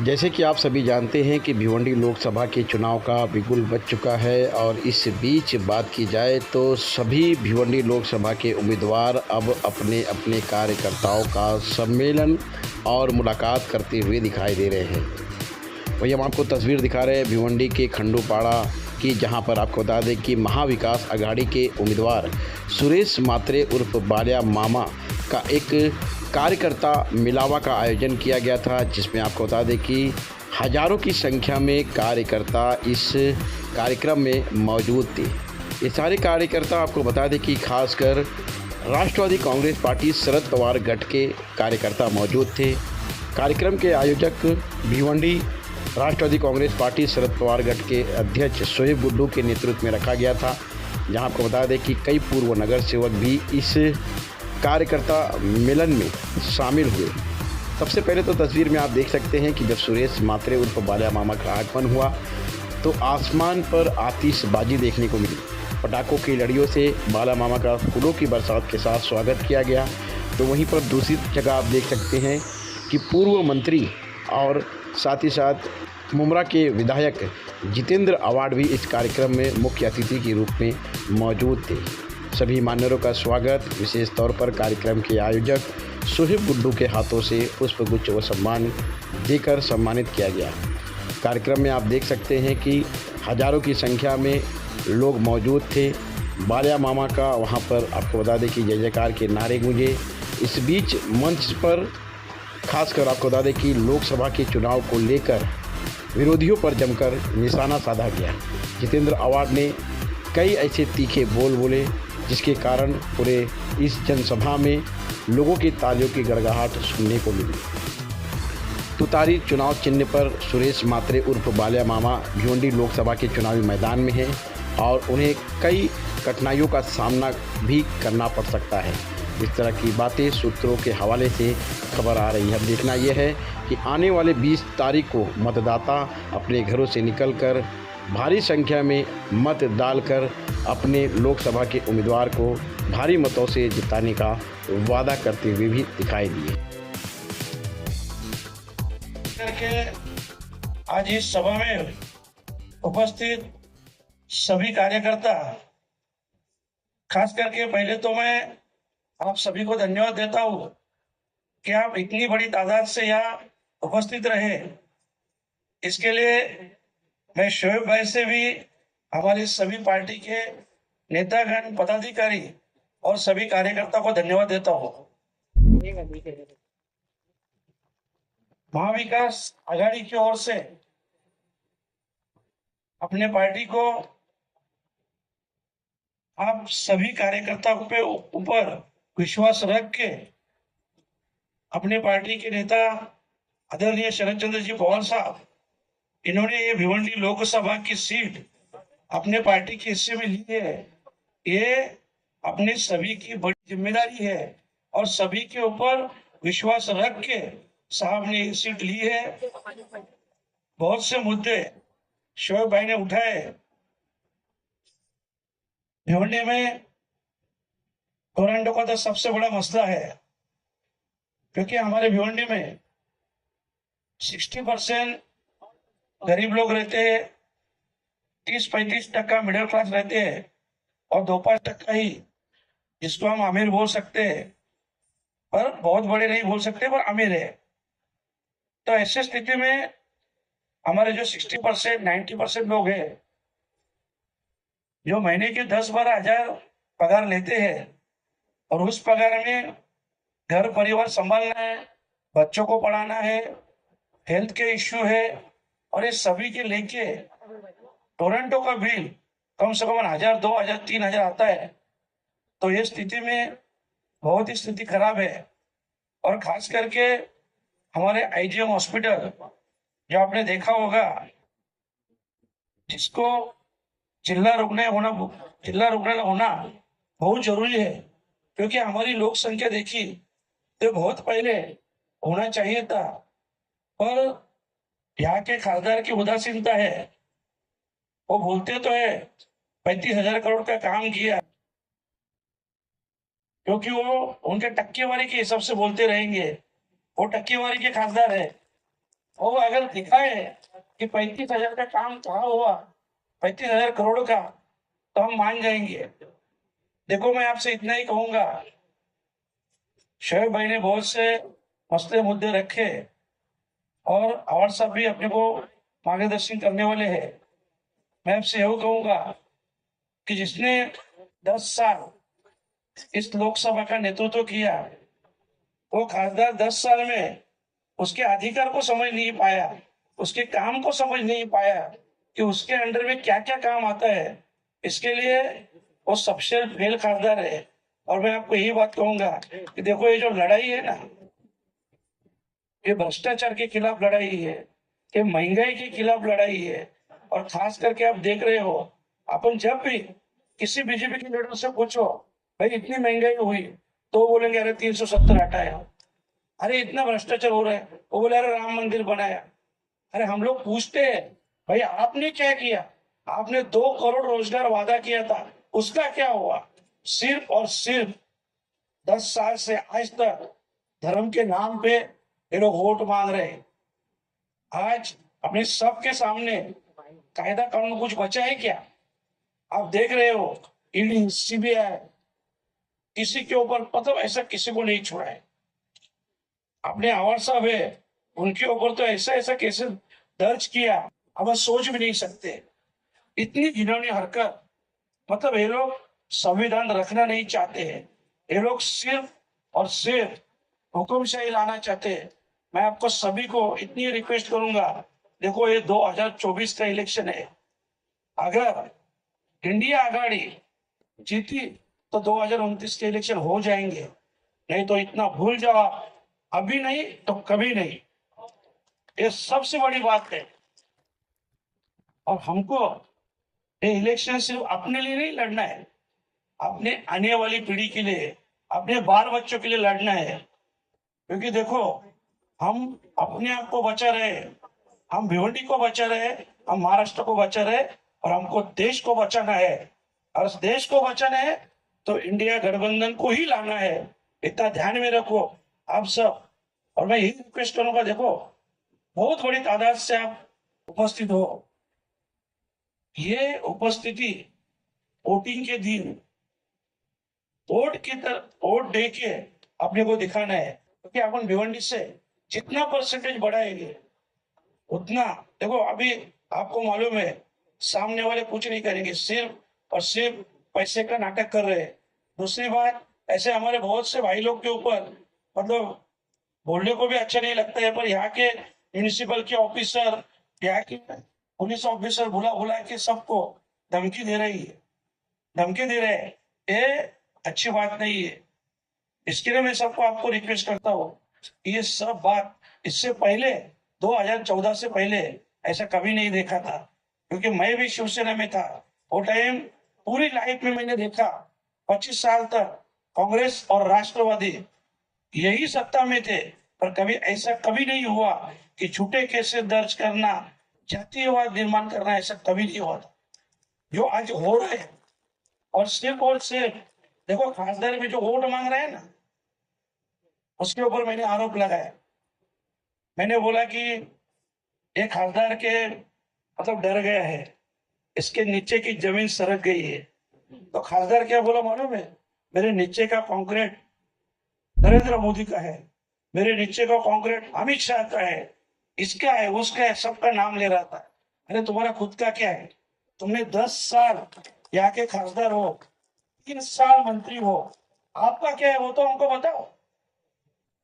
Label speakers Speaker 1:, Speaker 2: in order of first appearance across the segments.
Speaker 1: जैसे कि आप सभी जानते हैं कि भिवंडी लोकसभा के चुनाव का बिगुल बज चुका है और इस बीच बात की जाए तो सभी भिवंडी लोकसभा के उम्मीदवार अब अपने अपने कार्यकर्ताओं का सम्मेलन और मुलाकात करते हुए दिखाई दे रहे हैं। वही हम आपको तस्वीर दिखा रहे हैं भिवंडी के खंडूपाड़ा की, जहां पर आपको बता दें कि महाविकास अघाड़ी के उम्मीदवार सुरेश मात्रे उर्फ बालिया मामा का एक कार्यकर्ता मिलावा का आयोजन किया गया था, जिसमें आपको बता दें कि हज़ारों की संख्या में कार्यकर्ता इस कार्यक्रम में मौजूद थे। ये सारे कार्यकर्ता आपको बता दें कि खासकर राष्ट्रवादी कांग्रेस पार्टी शरद पवार गठ के कार्यकर्ता मौजूद थे। कार्यक्रम के आयोजक भिवंडी राष्ट्रवादी कांग्रेस पार्टी शरद पवार गठ के अध्यक्ष शोएब गुड्डू के नेतृत्व में रखा गया था, जहां आपको बता दें कि कई पूर्व नगर सेवक भी इस कार्यकर्ता मिलन में शामिल हुए। सबसे पहले तो तस्वीर में आप देख सकते हैं कि जब सुरेश मात्रे उर्फ बालिया मामा का आगमन हुआ तो आसमान पर आतिशबाजी देखने को मिली। पटाखों की लड़ियों से बालिया मामा का फूलों की बरसात के साथ स्वागत किया गया। तो वहीं पर दूसरी जगह आप देख सकते हैं कि पूर्व मंत्री और साथ ही साथ मुमरा के विधायक जितेंद्र अवार्ड भी इस कार्यक्रम में मुख्य अतिथि के रूप में मौजूद थे। सभी मान्यवरों का स्वागत विशेष तौर पर कार्यक्रम के आयोजक शोएब गुड्डू के हाथों से पुष्पगुच्छ व सम्मान देकर सम्मानित किया गया। कार्यक्रम में आप देख सकते हैं कि हज़ारों की संख्या में लोग मौजूद थे। बालिया मामा का वहां पर आपको बता दें कि जय जयकार के नारे गूंजे। इस बीच मंच पर खासकर आपको बता दें कि लोकसभा के चुनाव को लेकर विरोधियों पर जमकर निशाना साधा गया। जितेंद्र अवार्ड ने कई ऐसे तीखे बोल बोले जिसके कारण पूरे इस जनसभा में लोगों की तालियों की गड़गड़ाहट सुनने को मिली। तुतारी चुनाव चिन्ह पर सुरेश मात्रे उर्फ बालिया मामा भिवंडी लोकसभा के चुनावी मैदान में हैं और उन्हें कई कठिनाइयों का सामना भी करना पड़ सकता है। इस तरह की बातें सूत्रों के हवाले से खबर आ रही है। अब देखना यह है कि आने वाले 20 तारीख को मतदाता अपने घरों से निकलकर भारी संख्या में मत डालकर अपने लोकसभा के उम्मीदवार को भारी मतों से जिताने का वादा करते हुए भी दिखाई दिए।
Speaker 2: आज इस सभा में उपस्थित सभी कार्यकर्ता, खास करके पहले तो मैं आप सभी को धन्यवाद देता हूं कि आप इतनी बड़ी तादाद से यहाँ उपस्थित रहे। इसके लिए मैं शोएब भाई से भी, हमारी सभी पार्टी के नेतागण, पदाधिकारी और सभी कार्यकर्ता को धन्यवाद देता हूँ। महाविकास आघाड़ी की ओर से अपने पार्टी को आप सभी कार्यकर्ताओं पे ऊपर विश्वास रख के अपने पार्टी के नेता आदरणीय शरद चंद्र जी पवार साहब, इन्होंने ये भिवंडी लोकसभा की सीट अपने पार्टी के हिस्से में ली है। ये अपने सभी की बड़ी जिम्मेदारी है और सभी के ऊपर विश्वास रख के साहब ने ये सीट ली है। बहुत से मुद्दे शोएब भाई ने उठाए। भिवंडी में टोरंटो का तो सबसे बड़ा मसला है, क्योंकि हमारे भिवंडी में 60% गरीब लोग रहते हैं, 30-35% मिडिल क्लास रहते हैं और 2-5% ही जिसको हम अमीर बोल सकते हैं, पर बहुत बड़े नहीं बोल सकते, पर अमीर है। तो ऐसी स्थिति में हमारे जो 60% 90% लोग हैं, जो महीने के 10-12 हजार पगार लेते हैं और उस पगार में घर परिवार संभालना है, बच्चों को पढ़ाना है, हेल्थ के इश्यू है, और ये सभी के लेके टोरंटो का बिल कम से कम 1000, 2000, 3000 आता है। तो ये स्थिति में बहुत ही स्थिति खराब है। और खास करके हमारे आईजीएम हॉस्पिटल, जो आपने देखा होगा, जिसको जिला रुग्णालय होना बहुत जरूरी है, क्योंकि हमारी लोक संख्या देखी तो बहुत पहले होना चाहिए था, पर यहाँ के खासदार की उदासीनता है। वो बोलते तो है 35,000 करोड़ का काम किया, क्योंकि वो उनके टक्केवारी के हिसाब से बोलते रहेंगे। वो टक्केवारी के खासदार है वो अगर दिखाए कि 35,000 का काम कहाँ हुआ, 35,000 करोड़ का, तो हम मान जाएंगे। देखो, मैं आपसे इतना ही कहूंगा, शोएब भाई ने बहुत से मसले मुद्दे रखे और आवाज साहब भी अपने को मार्गदर्शन करने वाले हैं। मैं आपसे यही कहूंगा कि जिसने 10 साल इस लोकसभा का नेतृत्व किया, वो खासदार 10 साल में उसके अधिकार को समझ नहीं पाया, उसके काम को समझ नहीं पाया कि उसके अंडर में क्या क्या काम आता है। इसके लिए वो सबसे फेल खासदार है। और मैं आपको यही बात कहूंगा कि देखो, ये जो लड़ाई है ना, ये भ्रष्टाचार के खिलाफ लड़ाई है, ये महंगाई के खिलाफ लड़ाई है। और खास करके आप देख रहे हो, अपन जब भी किसी बीजेपी के लीडर से पूछो, भाई इतनी महंगाई हुई, तो बोलेंगे अरे 370 हटाया, अरे इतना भ्रष्टाचार हो रहा है, वो बोले अरे राम मंदिर बनाया। अरे हम लोग पूछते हैं, भाई आपने क्या किया? आपने 2 करोड़ रोजगार वादा किया था, उसका क्या हुआ? सिर्फ और सिर्फ 10 साल से आज तक धर्म के नाम पे ये लोग वोट मांग रहे हैं। आज अपने सबके सामने कायदा कानून कुछ बचा है क्या? आप देख रहे हो, ईडी, सीबीआई किसी के ऊपर मतलब ऐसा किसी को नहीं छोड़ा है। अपने आवाज साहब है, उनके ऊपर तो ऐसा ऐसा केसेस दर्ज किया, अब सोच भी नहीं सकते। इतनी घिनौनी हरकत, मतलब ये लोग संविधान रखना नहीं चाहते हैं, ये लोग सिर्फ और सिर्फ हुक्मशाही लाना चाहते हैं। मैं आपको सभी को इतनी रिक्वेस्ट करूंगा, देखो ये 2024 का इलेक्शन है, अगर इंडिया आघाड़ी जीती तो 2029 के इलेक्शन हो जाएंगे, नहीं तो इतना भूल जाओ, अभी नहीं तो कभी नहीं। ये सबसे बड़ी बात है। और हमको ये इलेक्शन सिर्फ अपने लिए नहीं लड़ना है, अपने आने वाली पीढ़ी के लिए, अपने बाल बच्चों के लिए लड़ना है। क्योंकि देखो, हम अपने आप को बचा रहे, हम भिवंडी को बचा रहे, हम महाराष्ट्र को बचा रहे, और हमको देश को बचाना है। और इस देश को बचाना है तो इंडिया गठबंधन को ही लाना है, इतना ध्यान में रखो आप सब। और मैं यही रिक्वेस्ट करूंगा, देखो बहुत बड़ी तादाद से आप उपस्थित हो, ये उपस्थिति वोटिंग के दिन वोट की तरफ वोट दे के अपने को दिखाना है। क्योंकि अपन भिवंडी से जितना परसेंटेज बढ़ाएंगे उतना, देखो अभी आपको मालूम है सामने वाले कुछ नहीं करेंगे, सिर्फ और सिर्फ पैसे का नाटक कर रहे हैं। दूसरी बात, ऐसे हमारे बहुत से भाई लोग के ऊपर मतलब बोलने को भी अच्छा नहीं लगता है, पर यहाँ के म्यूनिसिपल के ऑफिसर, यहाँ के पुलिस ऑफिसर बुला बुला के सबको धमकी दे रही है, धमकी दे रहे हैं। ये अच्छी बात नहीं है। इसके लिए मैं सबको आपको रिक्वेस्ट करता हूँ, ये सब बात इससे पहले 2014 से पहले ऐसा कभी नहीं देखा था। क्योंकि मैं भी शिवसेना में था, वो टाइम पूरी लाइफ में मैंने देखा 25 साल तक कांग्रेस और राष्ट्रवादी यही सत्ता में थे, पर कभी ऐसा कभी नहीं हुआ कि झूठे केसेस दर्ज करना, जातीयवाद निर्माण करना, ऐसा कभी नहीं हुआ था जो आज हो रहा है। और सिर्फ देखो, खासदार में जो वोट मांग रहे हैं ना, उसके ऊपर मैंने आरोप लगाया। मैंने बोला कि एक खासदार के मतलब डर गया है, इसके नीचे की जमीन सरक गई है। तो खासदार क्या बोला मालूम है? मेरे नीचे का कंक्रीट नरेंद्र मोदी का है, मेरे नीचे का कंक्रीट अमित शाह का है, इसका है, उसका है, सबका नाम ले रहा था। अरे तुम्हारा खुद का क्या है? तुमने 10 साल यहाँ के खासदार हो, 3 साल मंत्री हो, आपका क्या है वो तो हमको बताओ।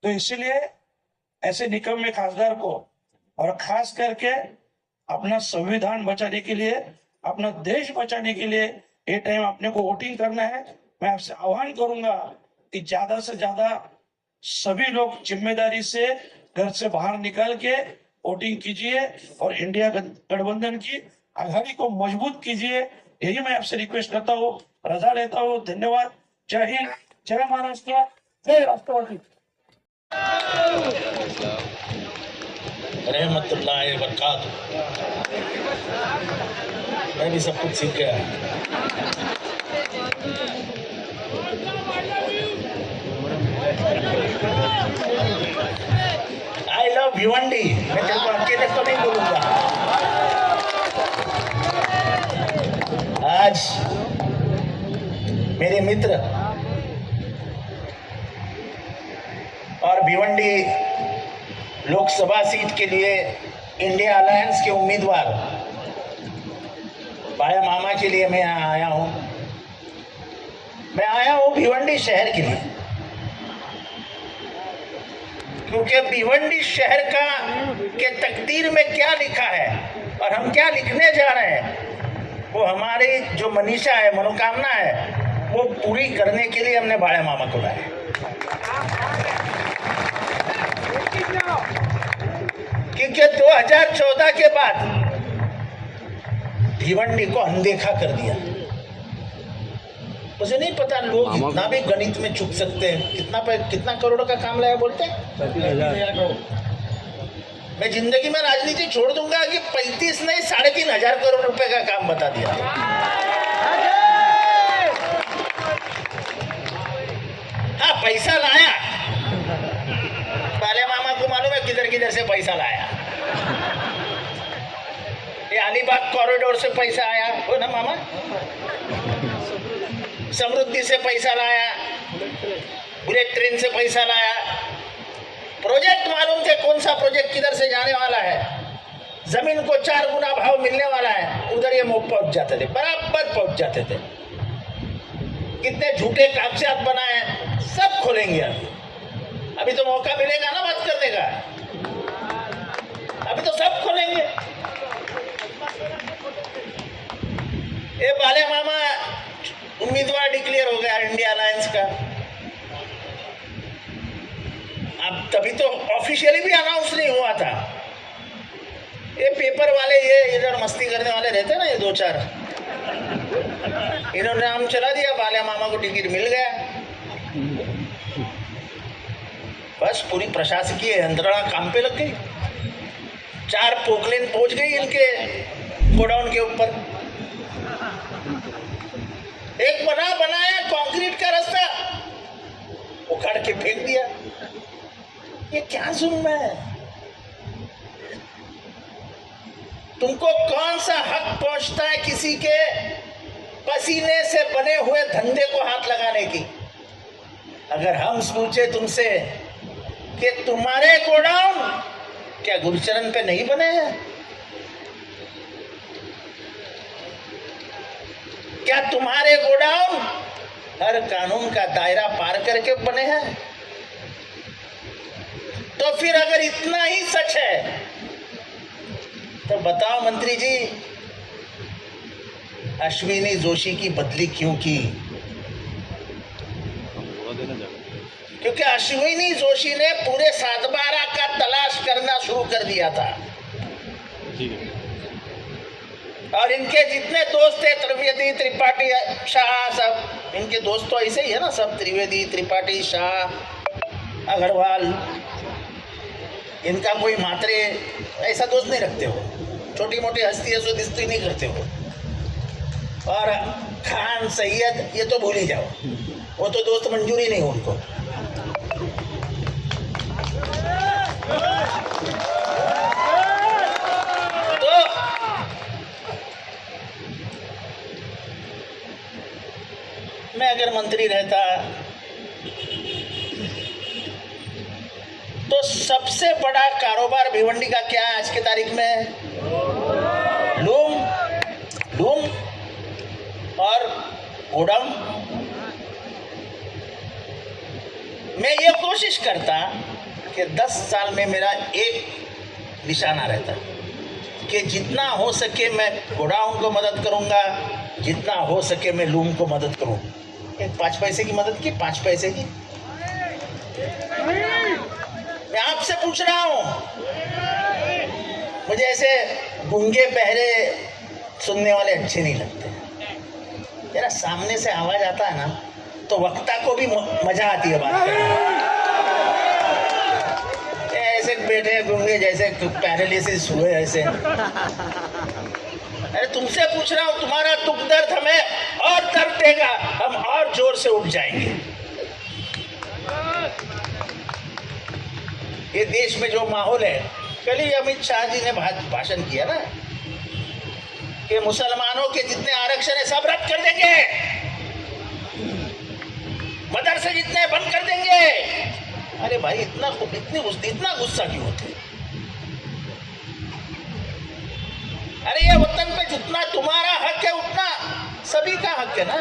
Speaker 2: तो इसीलिए ऐसे निकम्मे खासदार को, और खास करके अपना संविधान बचाने के लिए, अपना देश बचाने के लिए ये टाइम अपने को वोटिंग करना है। मैं आपसे आह्वान करूंगा कि ज्यादा से ज्यादा सभी लोग जिम्मेदारी से घर से बाहर निकल के वोटिंग कीजिए और इंडिया गठबंधन की आघाड़ी को मजबूत कीजिए। यही मैं आपसे रिक्वेस्ट करता हूँ, रजा लेता हूँ। धन्यवाद। जय हिंद, जय महाराष्ट्र, जय राष्ट्रवादी।
Speaker 3: रहमतुल्लाहि व बरकातहू। मैं भी सब कुछ सीख गया। आई लव ऑफ भिवंडी, मैं तेरे को अकेले तो नहीं बोलूंगा। आज मेरे मित्र और भिवंडी लोकसभा सीट के लिए इंडिया अलायंस के उम्मीदवार बाया मामा के लिए मैं यहाँ आया हूँ। मैं आया हूँ भिवंडी शहर के लिए, क्योंकि भिवंडी शहर का के तकदीर में क्या लिखा है और हम क्या लिखने जा रहे हैं, वो हमारी जो मनीषा है, मनोकामना है, वो पूरी करने के लिए हमने बाया मामा को लाया। क्योंकि 2014 के बाद भिवंडी को अनदेखा कर दिया। मुझे नहीं पता लोग इतना भी गणित में चूक सकते हैं। कितना करोड़ का काम लाया बोलते हैं? 35,000। मैं जिंदगी में राजनीति छोड़ दूंगा कि 35 नहीं 3,500 करोड़ रुपए का काम बता दिया। हाँ, पैसा लाया। बाले मामा को मालूम है किधर किधर से पैसा लाया। ये अलीबाग कॉरिडोर से पैसा आया हो ना मामा, समृद्धि से पैसा लाया, बुलेट ट्रेन से पैसा लाया। प्रोजेक्ट मालूम थे कौन सा प्रोजेक्ट किधर से जाने वाला है, जमीन को 4 गुना भाव मिलने वाला है, उधर ये मुख पहुंच जाते थे, बराबर पहुंच जाते थे। कितने झूठे कागजात बनाए, सब खोलेंगे। अभी तो मौका मिलेगा ना बात करने का, अभी तो सब खोलेंगे। ये बाले मामा उम्मीदवार डिक्लेयर हो गया इंडिया अलायंस का। अब तभी तो ऑफिशियली भी अनाउंस नहीं हुआ था। ये पेपर वाले, ये इधर मस्ती करने वाले रहते हैं ना, ये 2-4, इन्होंने नाम चला दिया, बाले मामा को टिकट मिल गया। बस पूरी प्रशासकीय यंत्रणा काम पे लग गई। 4 पोकलेन पहुंच गई इनके गोडाउन के ऊपर। एक बनाया कंक्रीट का रास्ता उखाड़ के फेंक दिया। ये क्या जुल्म है? तुमको कौन सा हक पहुंचता है किसी के पसीने से बने हुए धंधे को हाथ लगाने की? अगर हम पूछे तुमसे कि तुम्हारे गोडाउन क्या गुरुचरण पे नहीं बने हैं? क्या तुम्हारे गोडाउन हर कानून का दायरा पार करके बने हैं? तो फिर अगर इतना ही सच है तो बताओ मंत्री जी, अश्विनी जोशी की बदली क्यों की? क्योंकि अश्विनी जोशी ने पूरे 7/12 का तलाश करना शुरू कर दिया था। और इनके जितने दोस्त थे, त्रिवेदी, त्रिपाठी, शाह, सब इनके दोस्त तो ऐसे ही है ना, सब त्रिवेदी, त्रिपाठी, शाह, अग्रवाल, इनका कोई मात्रे ऐसा दोस्त नहीं रखते हो। छोटी मोटी हस्ती है सो दिस्ती नहीं करते हो। और खान, सैयद, ये तो भूल ही जाओ, वो तो दोस्त मंजूर ही नहीं हो उनको। तो मैं अगर मंत्री रहता तो सबसे बड़ा कारोबार भिवंडी का क्या है आज की तारीख में? लूम और गोडाउन। मैं ये कोशिश करता कि 10 साल में मेरा एक निशाना रहता कि जितना हो सके मैं गोडाउन को मदद करूंगा, जितना हो सके मैं लूम को मदद करूं। एक 5 पैसे की मदद की, 5 पैसे की। मैं आपसे पूछ रहा हूं, मुझे ऐसे गूंगे बहरे सुनने वाले अच्छे नहीं लगते। जरा सामने से आवाज आता है ना तो वक्ता को भी मजा आती है बात करने। ऐसे बैठे गूंगे जैसे पैरालिसिस हुए ऐसे। अरे तुमसे पूछ रहा हूं, तुम्हारा दुख दर्द हमें और दर्द देगा, हम और जोर से उठ जाएंगे। ये देश में जो माहौल है, कल ही अमित शाह जी ने भाषण किया ना कि मुसलमानों के जितने आरक्षण है सब रद्द कर देंगे, मदरसे जितने बंद कर देंगे। अरे भाई इतना गुस्सा क्यों होते? अरे ये वतन पे जितना तुम्हारा हक है उतना सभी का हक है ना।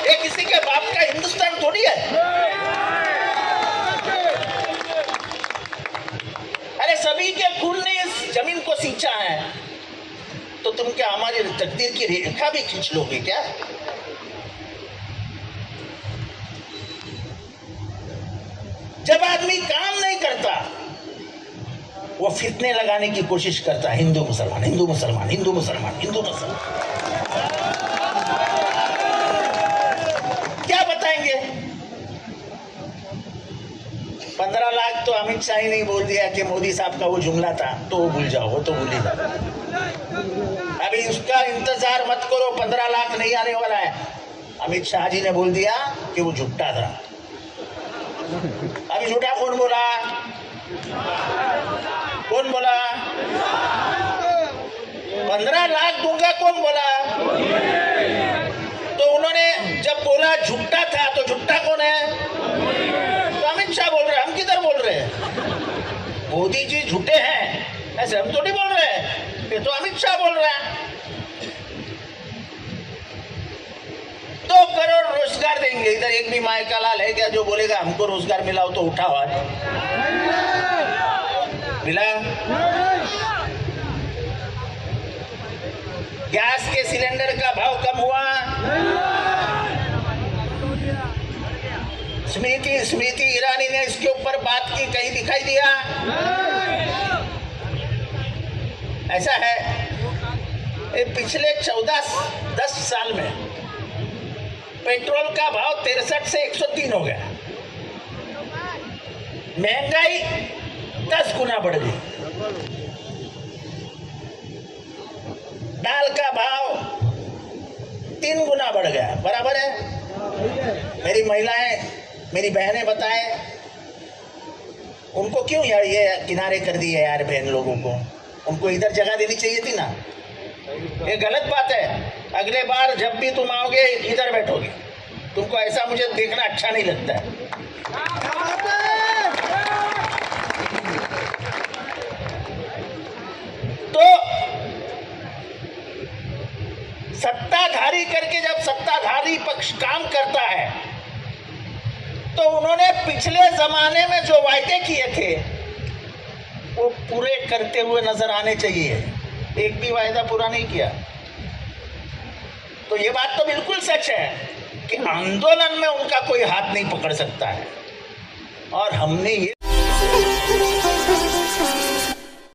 Speaker 3: ये किसी के बाप का हिंदुस्तान थोड़ी है। अरे सभी के खून ने इस जमीन को सींचा है, तो तुम क्या हमारी तकदीर की रेखा भी खींच लोगे क्या? जब आदमी काम नहीं करता, वो फितने लगाने की कोशिश करता है, हिंदू मुसलमान, हिंदू मुसलमान, हिंदू मुसलमान, हिंदू मुसलमान। क्या बताएंगे? 15 लाख तो अमित शाह ही नहीं बोल दिया कि मोदी साहब का वो जुमला था, तो वो भूल जाओ, वो तो भूल ही जाओ। अभी उसका इंतजार मत करो, 15 लाख नहीं आने वाला है। अमित शाह जी ने बोल दिया कि वो झूठा था। अभी झूठा कौन बोला? कौन बोला? 15 लाख दूंगा कौन बोला? तो उन्होंने जब बोला झूठा था, तो झूठा कौन है? तो अमित शाह बोल रहे हैं, हम किधर बोल रहे हैं? मोदी जी झूठे हैं ऐसे हम तो नहीं बोल रहे हैं, ये तो अमित शाह बोल रहे हैं। 2 करोड़ रोजगार देंगे। इधर एक भी माय का लाल है क्या जो बोलेगा हमको रोजगार मिला हो? तो उठा हुआ है, मिला? गैस के सिलेंडर का भाव कम हुआ? स्मृति ईरानी ने इसके ऊपर बात की, कहीं दिखाई दिया? ऐसा है पिछले 10 साल में पेट्रोल का भाव 63 से 103 हो गया, महंगाई 10 गुना बढ़ गई, दाल का भाव 3 गुना बढ़ गया। बराबर है? मेरी महिलाएं, मेरी बहनें बताएं, उनको क्यों यार ये किनारे कर दिए यार? बहन लोगों को उनको इधर जगह देनी चाहिए थी ना। ये गलत बात है। अगले बार जब भी तुम आओगे इधर बैठोगे, तुमको ऐसा मुझे देखना अच्छा नहीं लगता है। तो सत्ताधारी करके जब सत्ताधारी पक्ष काम करता है, तो उन्होंने पिछले जमाने में जो वायदे किए थे वो पूरे करते हुए नजर आने चाहिए। एक भी वायदा पूरा नहीं किया। तो ये बात तो बिल्कुल सच है कि आंदोलन में उनका कोई हाथ नहीं पकड़ सकता है। और हमने ये